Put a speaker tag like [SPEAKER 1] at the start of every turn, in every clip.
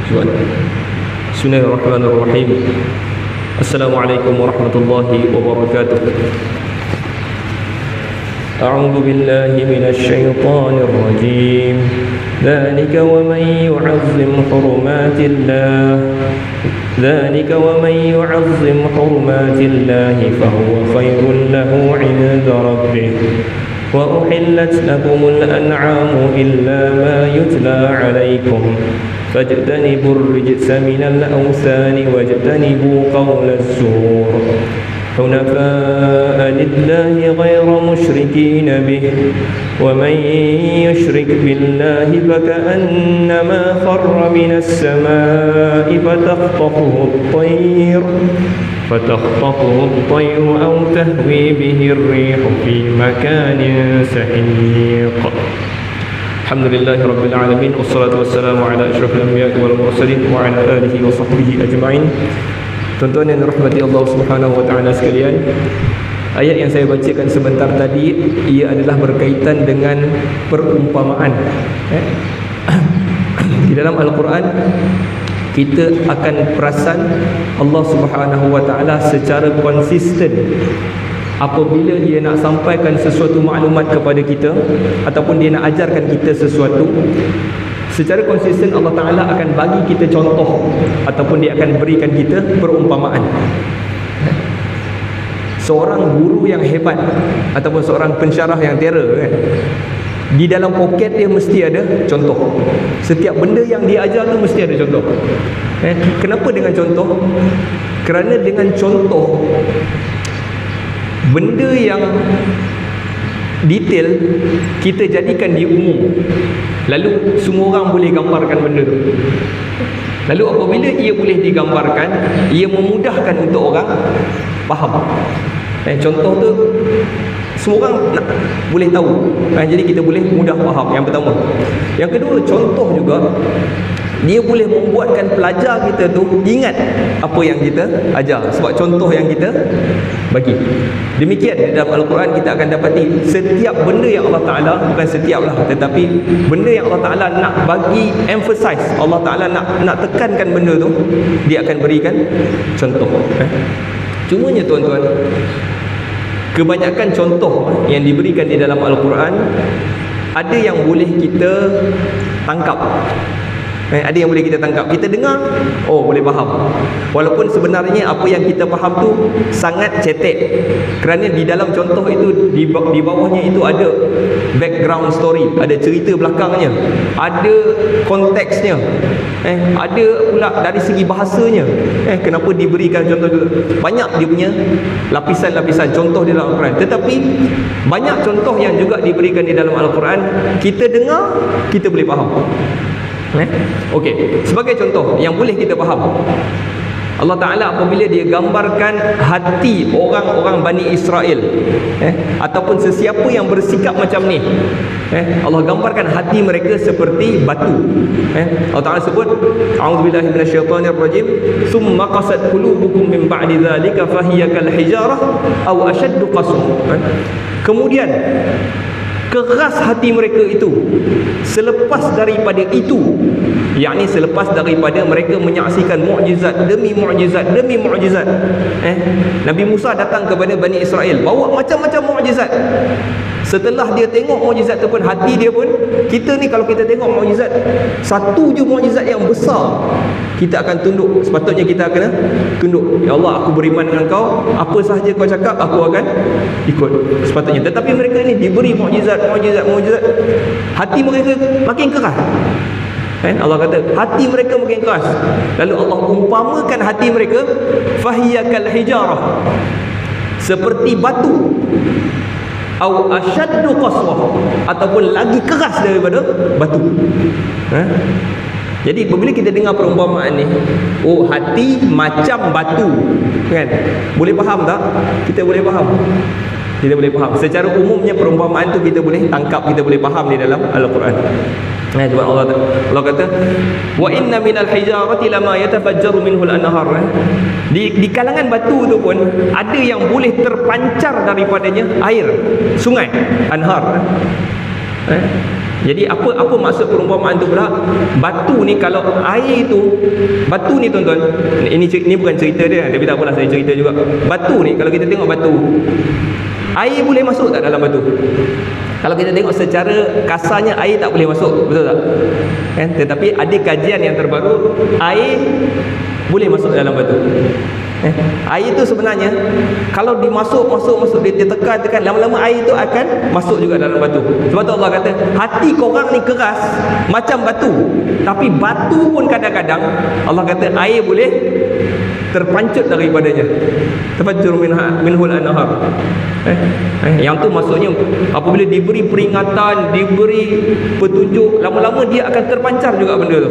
[SPEAKER 1] Bismillahirrahmanirrahim. Assalamualaikum warahmatullahi wabarakatuh. A'udzu billahi minasy syaithanir rajim. Dzalika wa man yu'azzim hurumatillah ذلك ومن يعظم حرمات الله فهو خير له عند ربه وأحلت لكم الأنعام إلا ما يتلى عليكم فاجتنبوا الرجس من الأوثان واجتنبوا قول الزور حنفاء لله غير مشركين به ومن يشرك بالله فكأنما خر من السماء فتخطفه الطير أو تهوي به الريح في مكان سحيق. الحمد لله رب العالمين والصلاة والسلام على أشرف الأنبياء والمرسلين وعلى آله وصحبه أجمعين. Tuan-tuan yang dirahmati Allah Subhanahu wa taala sekalian, ayat yang saya bacakan sebentar tadi ia adalah berkaitan dengan perumpamaan. Di dalam Al-Quran kita akan perasan Allah Subhanahu wa taala secara konsisten apabila dia nak sampaikan sesuatu maklumat kepada kita ataupun dia nak ajarkan kita sesuatu, secara konsisten Allah Ta'ala akan bagi kita contoh ataupun dia akan berikan kita perumpamaan. Seorang guru yang hebat ataupun seorang pensyarah yang terror kan, di dalam poket dia mesti ada contoh. Setiap benda yang dia ajar tu mesti ada contoh. Kenapa dengan contoh? Kerana dengan contoh, benda yang detail kita jadikan di umum, lalu semua orang boleh gambarkan benda tu. Lalu apabila ia boleh digambarkan, ia memudahkan untuk orang faham. Contoh tu semua orang boleh tahu. Jadi kita boleh mudah faham. Yang pertama. Yang kedua, contoh juga dia boleh membuatkan pelajar kita tu ingat apa yang kita ajar sebab contoh yang kita bagi. Demikian dalam Al-Quran kita akan dapati setiap benda yang Allah Ta'ala, bukan setiap lah, tetapi benda yang Allah Ta'ala nak bagi emphasize, Allah Ta'ala nak tekankan benda tu, dia akan berikan contoh. Cumanya tuan-tuan, kebanyakan contoh yang diberikan di dalam Al-Quran ada yang boleh kita tangkap. Ada yang boleh kita tangkap, kita dengar, oh boleh faham. Walaupun sebenarnya apa yang kita faham tu sangat cetek, kerana di dalam contoh itu di bawahnya itu ada background story, ada cerita belakangnya, ada konteksnya, ada pula dari segi bahasanya. Kenapa diberikan contoh juga? Banyak dia punya lapisan-lapisan contoh di dalam Al-Quran. Tetapi banyak contoh yang juga diberikan di dalam Al-Quran, kita dengar, kita boleh faham. Okey, sebagai contoh yang boleh kita faham, Allah Ta'ala apabila dia gambarkan hati orang-orang Bani Israel, ataupun sesiapa yang bersikap macam ni, Allah gambarkan hati mereka seperti batu. Allah Ta'ala sebut, a'udzubillahi minasyaitonirrajim, summa qasat qulubukum min ba'di dzalika fahiya kal hijarah aw ashaddu qaswa. Kemudian keras hati mereka itu selepas daripada itu, yakni selepas daripada mereka menyaksikan mukjizat demi mukjizat demi mukjizat. Nabi Musa datang kepada Bani Israel bawa macam-macam mukjizat. Setelah dia tengok mukjizat tu pun, hati dia pun, kita ni kalau kita tengok mukjizat, satu je mukjizat yang besar, kita akan tunduk. Sepatutnya kita kena tunduk. Ya Allah, aku beriman dengan kau, apa sahaja kau cakap aku akan ikut. Sepatutnya. Tetapi mereka ni diberi mukjizat, hati mereka makin keras. Allah kata hati mereka makin keras. Lalu Allah umpamakan hati mereka, fahiyakal hijarah, seperti batu, au asyaddu qaswah, ataupun lagi keras daripada batu. Jadi apabila kita dengar perumpamaan ni, oh hati macam batu, kan? Boleh faham tak? Kita boleh faham. Kita boleh faham. Secara umumnya perumpamaan tu kita boleh tangkap, kita boleh faham di dalam Al-Quran. Sebab Allah kata, wa inna minal hijarati lama yatafajjaru minhul anhar. Di kalangan batu tu pun ada yang boleh terpancar daripadanya air, sungai, anhar. Jadi apa maksud perumpamaan tu pula? Batu ni kalau air tu, batu ni tuan-tuan, ini bukan cerita dia, tapi tak apalah saya cerita juga. Batu ni kalau kita tengok batu, air boleh masuk tak dalam batu? Kalau kita tengok secara kasarnya air tak boleh masuk, betul tak? Kan? Tetapi ada kajian yang terbaru, air boleh masuk dalam batu. Air tu sebenarnya kalau dimasuk dia tekan, lama-lama air tu akan masuk juga dalam batu. Sebab tu Allah kata hati korang ni keras macam batu, tapi batu pun kadang-kadang Allah kata air boleh terpancut daripadanya. Tafajjur minhul anhar. Yang tu maksudnya apabila diberi peringatan, diberi petunjuk, lama-lama dia akan terpancar juga benda tu.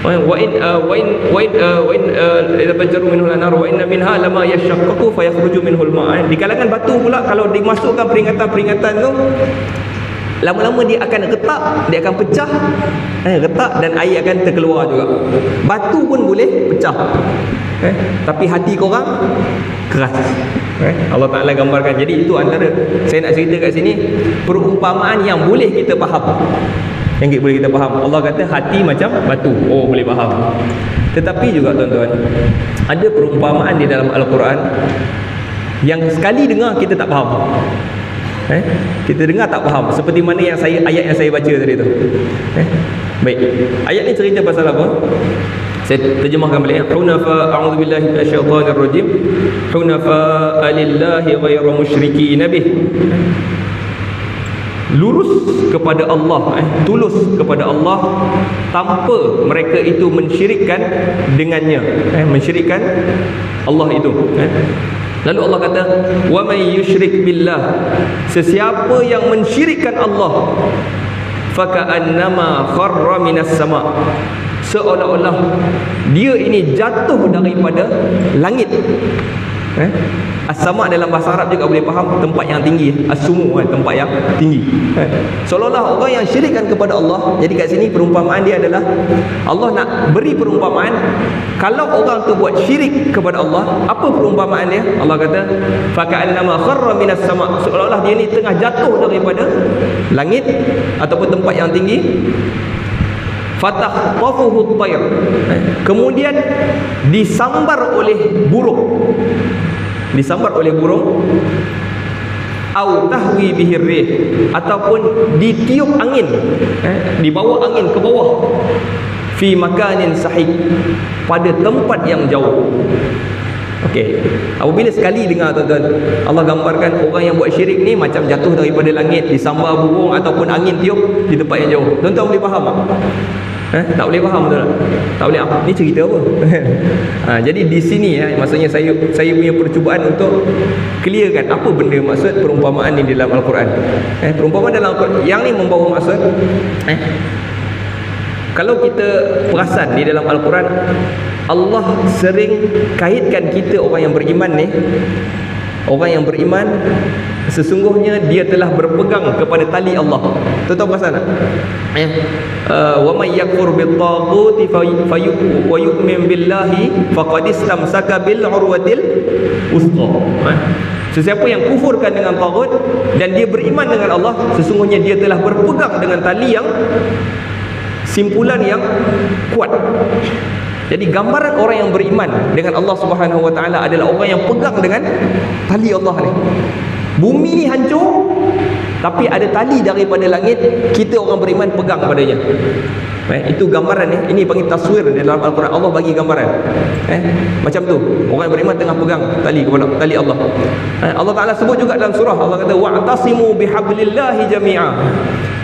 [SPEAKER 1] Wa in tafajjaru minhul anhar wa inna minha lama yashaqqaqu fayakhruju minhul ma'. Di kalangan batu pula kalau dimasukkan peringatan-peringatan tu, lama-lama dia akan retak, dia akan pecah, retak dan air akan terkeluar juga. Batu pun boleh pecah, tapi hati korang keras. Allah Ta'ala gambarkan. Jadi itu antara saya nak cerita kat sini, perumpamaan yang boleh kita faham, yang boleh kita faham. Allah kata hati macam batu, oh boleh faham. Tetapi juga tuan-tuan, ada perumpamaan di dalam Al-Quran yang sekali dengar kita tak faham. Kita dengar tak faham, seperti mana ayat yang saya baca tadi tu. Baik, ayat ni cerita pasal apa? Saya terjemahkan balik. Hunafa, a'udzubillahi minasyaitonir rajim. Hunafa lillahi ghairu musyrikin bih. Lurus kepada Allah, tulus kepada Allah tanpa mereka itu mensyirikkan dengannya, mensyirikkan Allah itu. Lalu Allah kata, wa may yusyrik billah, sesiapa yang mensyirikkan Allah, faka'annama kharra minas sama', seolah-olah dia ini jatuh daripada langit. As-sama' dalam bahasa Arab juga boleh faham tempat yang tinggi. As-sumu, tempat yang tinggi. Seolah-olah orang yang syirikkan kepada Allah. Jadi kat sini perumpamaan dia adalah Allah nak beri perumpamaan, kalau orang tu buat syirik kepada Allah, apa perumpamaan dia? Allah kata faka'annama kharra minas sama', seolah-olah dia ni tengah jatuh daripada langit ataupun tempat yang tinggi. Fatakhtafuhu at-tayr, kemudian disambar oleh burung, au tahwi bihi rih, ataupun ditiup angin, dibawa angin ke bawah, fi makanin sahih, pada tempat yang jauh. Okey, apabila sekali dengar tuan-tuan, Allah gambarkan orang yang buat syirik ni macam jatuh daripada langit, disambar burung ataupun angin tiup di tempat yang jauh. Tuan-tuan boleh faham tak? Tak boleh faham, betul tak? Tak boleh. Ni cerita apa? Jadi di sini maksudnya saya punya percubaan untuk clearkan apa benda maksud perumpamaan ni dalam Al-Quran. Perumpamaan dalam Al-Quran yang ni membawa maksud, kalau kita perasan di dalam Al-Quran, Allah sering kaitkan kita orang yang beriman ni, orang yang beriman sesungguhnya dia telah berpegang kepada tali Allah. Tuan-tuan perasan tak? Wa may yakfur bit-taghuti wa yu'min billahi faqad istamsaka bil urwatil wuthqa. Sesiapa yang kufurkan dengan taghut dan dia beriman dengan Allah, sesungguhnya dia telah berpegang dengan tali yang simpulan yang kuat. Jadi gambaran orang yang beriman dengan Allah Subhanahu Wa Taala adalah orang yang pegang dengan tali Allah ni. Bumi ni hancur, tapi ada tali daripada langit, kita orang beriman pegang padanya. Itu gambaran ni. Ini panggil taswir dalam Al-Quran. Allah bagi gambaran. Macam tu. Orang yang beriman tengah pegang tali kepada tali Allah. Allah Ta'ala sebut juga dalam surah. Allah kata wa'tasimu bihablillahi jami'a.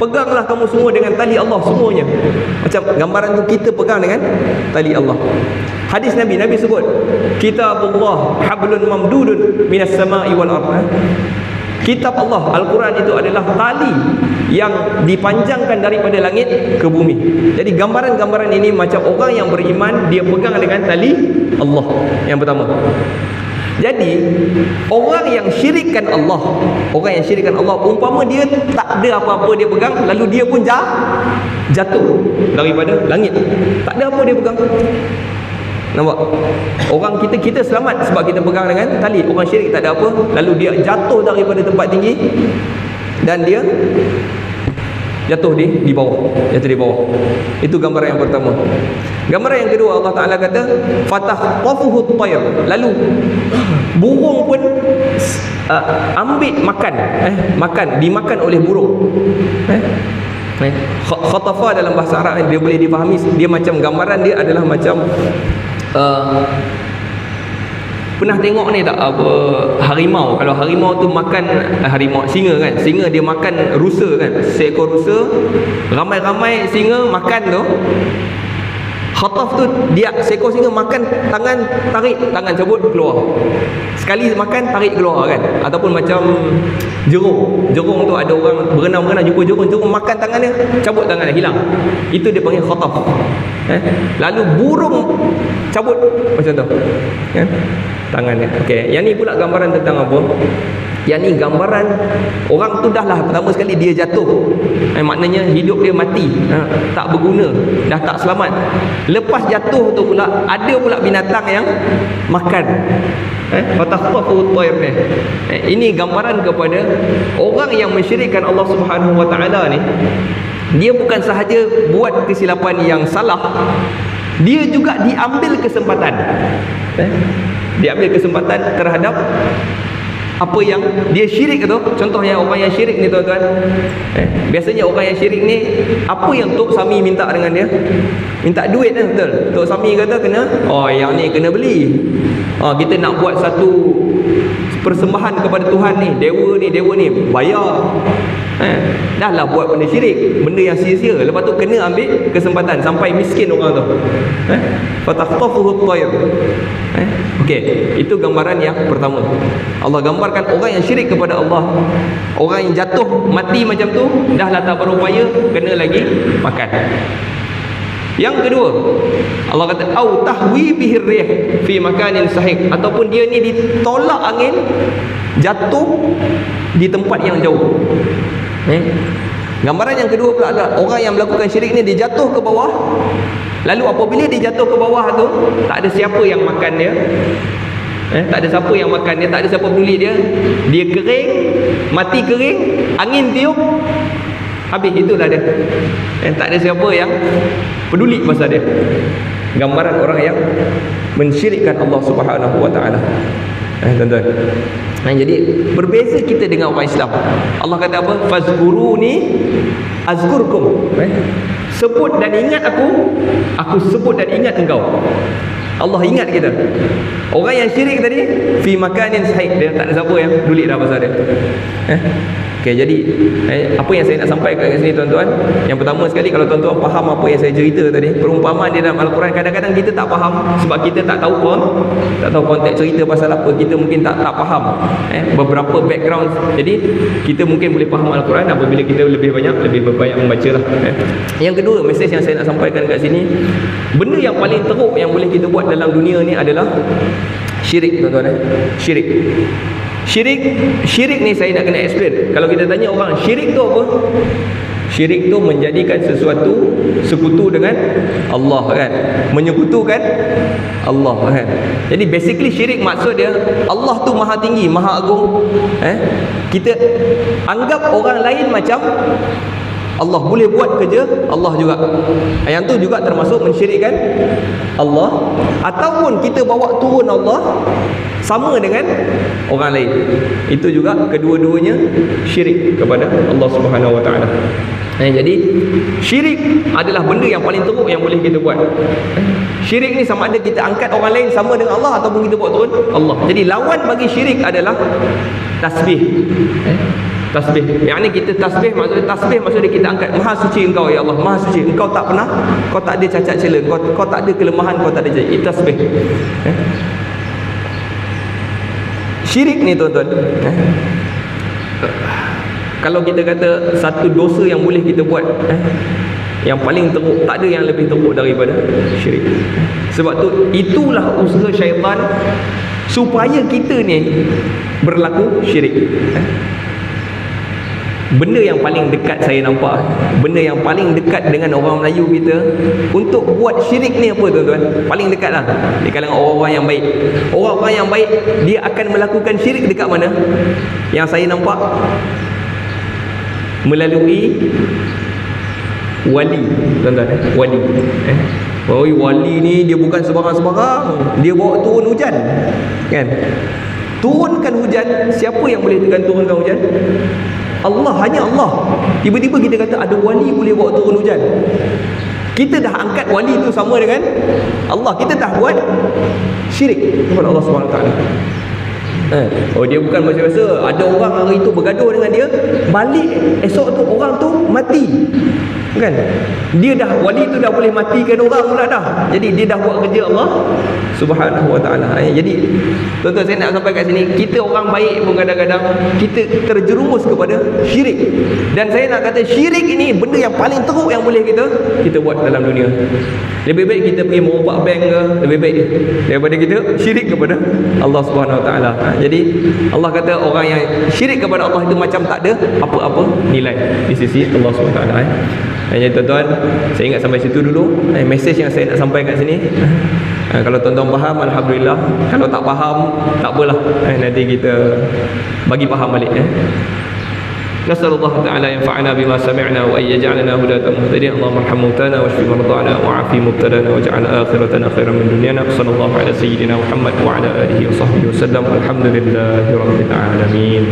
[SPEAKER 1] Peganglah kamu semua dengan tali Allah semuanya. Macam gambaran tu kita pegang dengan tali Allah. Hadis Nabi sebut kitabullah hablun mamdudun minas sama'i wal ardh. Kitab Allah, Al-Quran itu adalah tali yang dipanjangkan daripada langit ke bumi. Jadi gambaran-gambaran ini macam orang yang beriman, dia pegang dengan tali Allah yang pertama. Jadi orang yang syirikkan Allah, umpama dia tak ada apa-apa dia pegang, lalu dia pun jatuh daripada langit, tak ada apa dia pegang. Nampak? Orang kita selamat sebab kita pegang dengan tali. Orang syirik tak ada apa, lalu dia jatuh daripada tempat tinggi dan dia jatuh di bawah, jatuh di bawah. Itu gambaran yang pertama. Gambaran yang kedua, Allah Taala kata fatahqafuhu at-tayr, lalu burung pun ambil makan, dimakan oleh burung. Khatafa dalam bahasa Arab dia boleh difahami, dia macam gambaran dia adalah macam pernah tengok ni tak apa, harimau. Kalau harimau tu makan harimau, singa kan, singa dia makan rusa kan, seekor rusa, ramai-ramai singa makan tu. Khataf tu dia seekor singa makan, tarik tangan cabut keluar. Sekali makan tarik keluar kan. Ataupun macam jerung tu ada orang berenang jumpa jerung makan tangannya, cabut tangannya, hilang. Itu dia panggil khataf. Lalu burung cabut macam tu kan, tangannya. Okey, yang ni pula gambaran tentang apa? Yang ni gambaran orang tu dah lah pertama sekali dia jatuh, maknanya hidup dia mati, tak berguna, dah tak selamat. Lepas jatuh tu pula ada pula binatang yang makan. Fatahqafu at-tayr ni. Ini gambaran kepada orang yang mensyirikkan Allah Subhanahu Wa Taala ni. Dia bukan sahaja buat kesilapan yang salah, dia juga diambil kesempatan. Diambil kesempatan terhadap apa yang dia syirik tu. Contohnya orang yang syirik ni tuan-tuan, biasanya orang yang syirik ni, apa yang Tok Sami minta dengan dia? Minta duit lah, betul. Tok Sami kata kena, yang ni kena beli. Kita nak buat satu persembahan kepada Tuhan ni, dewa ni bayar. Dah lah buat benda syirik, benda yang sia-sia. Lepas tu kena ambil kesempatan sampai miskin orang tu. Fatahqafuhu at-tayr. Okey, itu gambaran yang pertama. Allah gambarkan orang yang syirik kepada Allah, orang yang jatuh mati macam tu, dah lah tak berupaya, kena lagi makan. Yang kedua, Allah kata au tahwi bihir rih fi makanin sahih, ataupun dia ni ditolak angin, jatuh di tempat yang jauh. Gambaran yang kedua pula adalah orang yang melakukan syirik ni, dia jatuh ke bawah. Lalu apabila dia jatuh ke bawah tu, tak ada siapa yang makan dia, tak ada siapa yang makan dia, tak ada siapa peduli dia. Dia kering, mati kering, angin tiup, habis, itulah dia. Tak ada siapa yang peduli pasal dia. Gambaran orang yang mensyirikkan Allah Subhanahu Wa Taala. Tuan-tuan, jadi berbeza kita dengan orang Islam. Allah kata apa? Fazkuruni azkurkum. Sebut dan ingat aku sebut dan ingat engkau. Allah ingat kita. Orang yang syirik tadi fi makanin sahih, dia tak ada siapa yang peduli dah pasal dia. Okey, jadi apa yang saya nak sampaikan kat sini tuan-tuan, yang pertama sekali, kalau tuan-tuan faham apa yang saya cerita tadi, perumpamaan dia dalam Al-Quran, kadang-kadang kita tak faham sebab kita tak tahu konteks cerita pasal apa, kita mungkin tak faham beberapa background. Jadi kita mungkin boleh faham Al-Quran apabila kita lebih banyak membaca lah. Yang kedua, mesej yang saya nak sampaikan kat sini, benda yang paling teruk yang boleh kita buat dalam dunia ni adalah syirik, tuan-tuan. Syirik ni saya nak kena explain. Kalau kita tanya orang, syirik tu apa? Syirik tu menjadikan sesuatu sekutu dengan Allah kan, menyekutukan Allah kan. Jadi basically syirik maksud dia, Allah tu maha tinggi, maha agung, kita anggap orang lain macam Allah, boleh buat kerja Allah juga. Yang tu juga termasuk mensyirikkan Allah. Ataupun kita bawa turun Allah sama dengan orang lain, itu juga kedua-duanya syirik kepada Allah Subhanahu Wa Taala. Jadi syirik adalah benda yang paling teruk yang boleh kita buat. Syirik ni sama ada kita angkat orang lain sama dengan Allah ataupun kita bawa turun Allah. Jadi lawan bagi syirik adalah tasbih. Tasbih, yang ni kita tasbih maksudnya kita angkat, maha suci engkau ya Allah, maha suci, engkau tak pernah, kau tak ada cacat cela, kau tak ada kelemahan, kau tak ada jadi. Itu tasbih. Syirik ni tuan-tuan, kalau kita kata satu dosa yang boleh kita buat, yang paling teruk, tak ada yang lebih teruk daripada syirik. Sebab tu itulah usaha syaitan supaya kita ni berlaku syirik. Benda yang paling dekat saya nampak, benda yang paling dekat dengan orang Melayu kita untuk buat syirik ni apa tuan-tuan? Paling dekat lah di kalangan orang-orang yang baik. Orang-orang yang baik, dia akan melakukan syirik dekat mana? Yang saya nampak, melalui Wali, tuan-tuan, wali. Oh, wali ni dia bukan sebarang-sebarang. Dia bawa turun hujan. Kan? Turunkan hujan, siapa yang boleh tekan turunkan hujan? Allah, hanya Allah. Tiba-tiba kita kata ada wali boleh bawa turun hujan. Kita dah angkat wali itu sama dengan Allah. Kita dah buat syirik kepada Allah SWT. Oh, dia bukan macam biasa. Ada orang hari itu bergaduh dengan dia, balik esok tu orang tu mati. Kan? Dia dah, wali tu dah boleh matikan orang pula dah. Jadi dia dah buat kerja Allah Subhanahu wa ta'ala. Jadi tuan-tuan, saya nak sampai kat sini, kita orang baik pun kadang-kadang kita terjerumus kepada syirik. Dan saya nak kata syirik ini benda yang paling teruk yang boleh kita buat dalam dunia. Lebih baik kita pergi merompak bank ke, lebih baik daripada kita syirik kepada Allah Subhanahu wa ta'ala. Jadi Allah kata orang yang syirik kepada Allah itu macam tak ada apa-apa nilai di sisi Allah Subhanahu wa ta'ala. Jadi tuan-tuan, saya ingat sampai situ dulu mesej yang saya nak sampaikan kat sini. Kalau tuan-tuan faham, alhamdulillah. Kalau tak faham, tak apalah, nanti kita bagi faham balik. Nasallallahu ta'ala yanfa'ana bima sami'na wa yaj'alna hudatan muhtadin. Allahumma arham mautana washfi mardana wa'afi mubtadana waj'al akhiratana khairan min dunyana. Sallallahu ala sayyidina Muhammad wa ala alihi wa sahbihi wa sallam. Alhamdulillahi rabbil alamin.